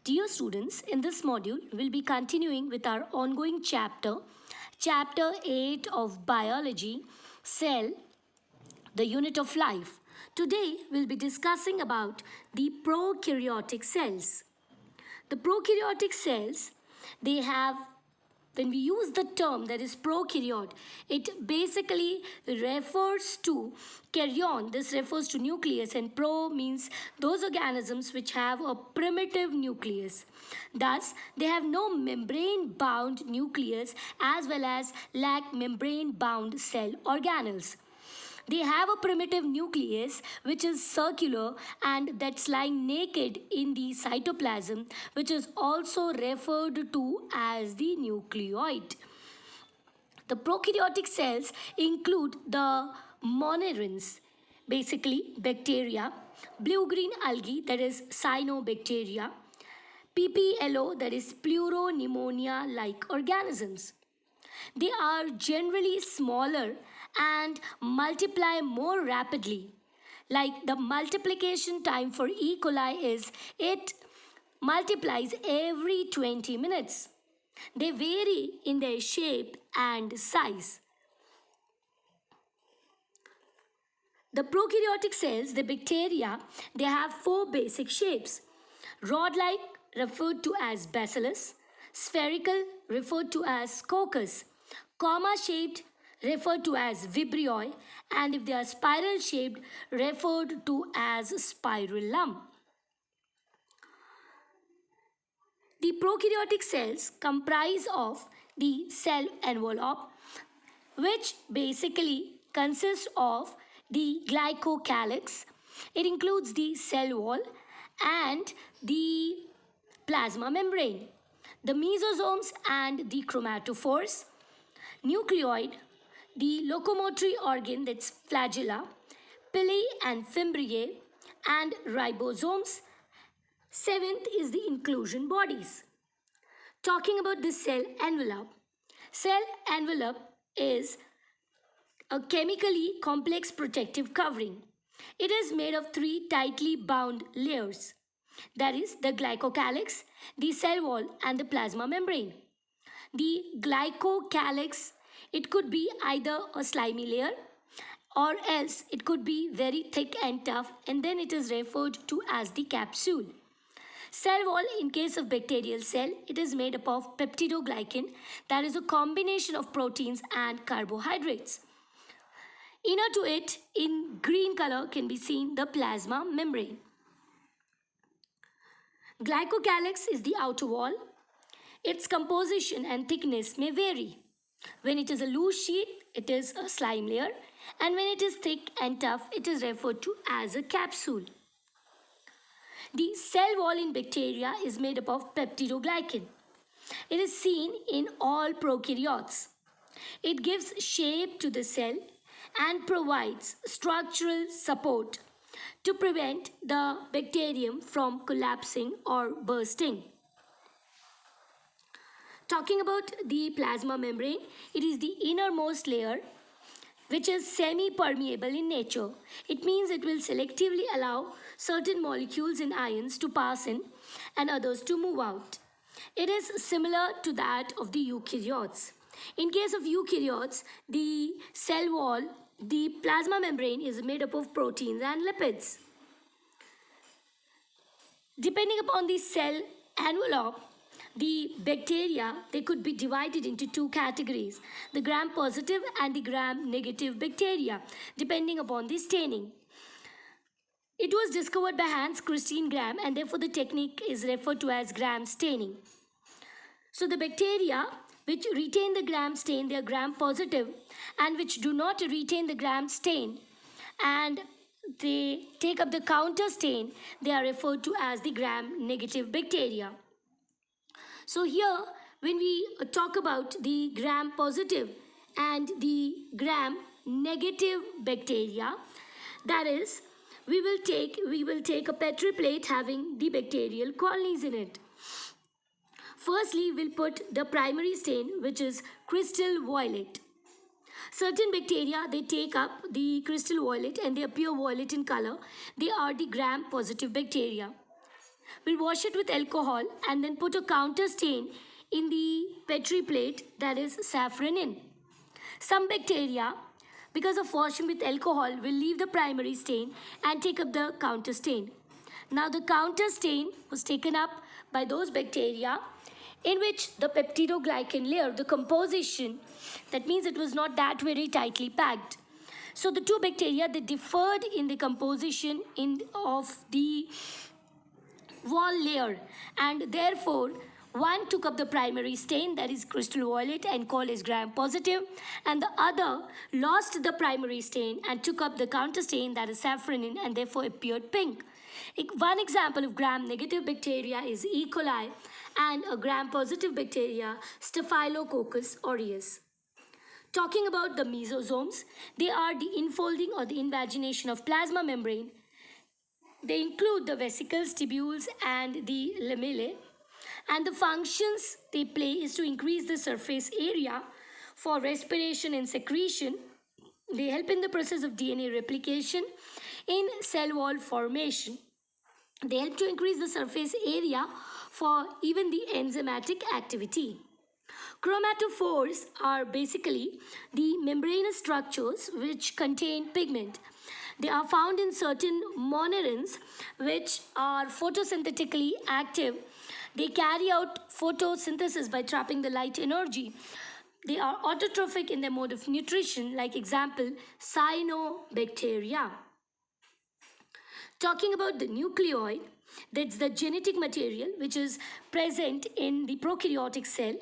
Dear students, in this module, we'll be continuing with our ongoing chapter 8 of Biology, Cell, the unit of life. Today, we'll be discussing about the prokaryotic cells. The prokaryotic cells, they have, when we use the term that is prokaryote, it basically refers to karyon. This refers to nucleus, and pro means those organisms which have a primitive nucleus. Thus, they have no membrane bound nucleus as well as lack membrane bound cell organelles. They have a primitive nucleus which is circular and that's lying naked in the cytoplasm, which is also referred to as the nucleoid. The prokaryotic cells include the monoreins, basically bacteria, blue-green algae, that is cyanobacteria, PPLO, that is pleuropneumonia-like organisms. They are generally smaller and multiply more rapidly. Like the multiplication time for E. coli is it multiplies every 20 minutes. They vary in their shape and size. The prokaryotic cells, the bacteria, they have four basic shapes. Rod-like, referred to as bacillus, spherical, referred to as coccus, comma-shaped, referred to as vibrio, and if they are spiral-shaped, referred to as spirillum. The prokaryotic cells comprise of the cell envelope, which basically consists of the glycocalyx. It includes the cell wall and the plasma membrane, the mesosomes and the chromatophores, nucleoid, the locomotory organ, that's flagella, pili and fimbriae, and ribosomes. Seventh is the inclusion bodies. Talking about the cell envelope is a chemically complex protective covering. It is made of three tightly bound layers, that is the glycocalyx, the cell wall and the plasma membrane. The glycocalyx, it could be either a slimy layer or else it could be very thick and tough, and then it is referred to as the capsule. Cell wall, in case of bacterial cell, it is made up of peptidoglycan, that is a combination of proteins and carbohydrates. Inner to it, in green color, can be seen the plasma membrane. Glycocalyx is the outer wall. Its composition and thickness may vary. When it is a loose sheet, it is a slime layer, and when it is thick and tough, it is referred to as a capsule. The cell wall in bacteria is made up of peptidoglycan. It is seen in all prokaryotes. It gives shape to the cell and provides structural support to prevent the bacterium from collapsing or bursting. Talking about the plasma membrane, it is the innermost layer which is semi-permeable in nature. It means it will selectively allow certain molecules and ions to pass in and others to move out. It is similar to that of the eukaryotes. In case of eukaryotes, the cell wall, the plasma membrane is made up of proteins and lipids. Depending upon the cell envelope, the bacteria, they could be divided into two categories, the gram-positive and the gram-negative bacteria, depending upon the staining. It was discovered by Hans Christian Gram, and therefore the technique is referred to as Gram staining. So the bacteria which retain the gram stain, they are gram-positive, and which do not retain the gram stain and they take up the counter stain, they are referred to as the gram-negative bacteria. So here, when we talk about the gram-positive and the gram-negative bacteria, that is, we will take a Petri plate having the bacterial colonies in it. Firstly, we'll put the primary stain, which is crystal violet. Certain bacteria, they take up the crystal violet and they appear violet in color. They are the gram-positive bacteria. We'll wash it with alcohol and then put a counter stain in the Petri plate, that is saffron in. Some bacteria, because of washing with alcohol, will leave the primary stain and take up the counter stain. Now the counter stain was taken up by those bacteria in which the peptidoglycan layer, the composition, that means it was not that very tightly packed. So the two bacteria, they differed in the composition of the wall layer, and therefore one took up the primary stain, that is crystal violet and called as gram positive, and the other lost the primary stain and took up the counter stain, that is saffronin, and therefore appeared pink. One example of gram negative bacteria is E. coli, and a gram positive bacteria Staphylococcus aureus. Talking about the mesosomes, they are the infolding or the invagination of plasma membrane. They include the vesicles, tubules, and the lamellae. And the functions they play is to increase the surface area for respiration and secretion. They help in the process of DNA replication in cell wall formation. They help to increase the surface area for even the enzymatic activity. Chromatophores are basically the membranous structures which contain pigment. They are found in certain monerans which are photosynthetically active. They carry out photosynthesis by trapping the light energy. They are autotrophic in their mode of nutrition, like example, cyanobacteria. Talking about the nucleoid, that's the genetic material which is present in the prokaryotic cell.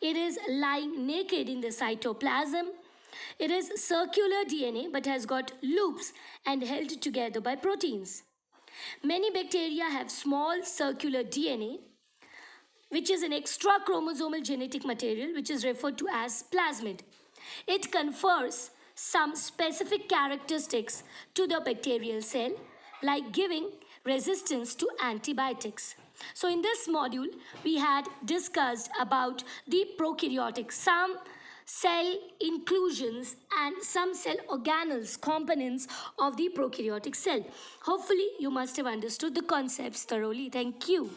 It is lying naked in the cytoplasm. It is circular DNA but has got loops and held together by proteins. Many bacteria have small circular DNA, which is an extra chromosomal genetic material which is referred to as plasmid. It confers some specific characteristics to the bacterial cell, like giving resistance to antibiotics. So in this module, we had discussed about the prokaryotic, some cell inclusions and some cell organelles, components of the prokaryotic cell. Hopefully, you must have understood the concepts thoroughly. Thank you.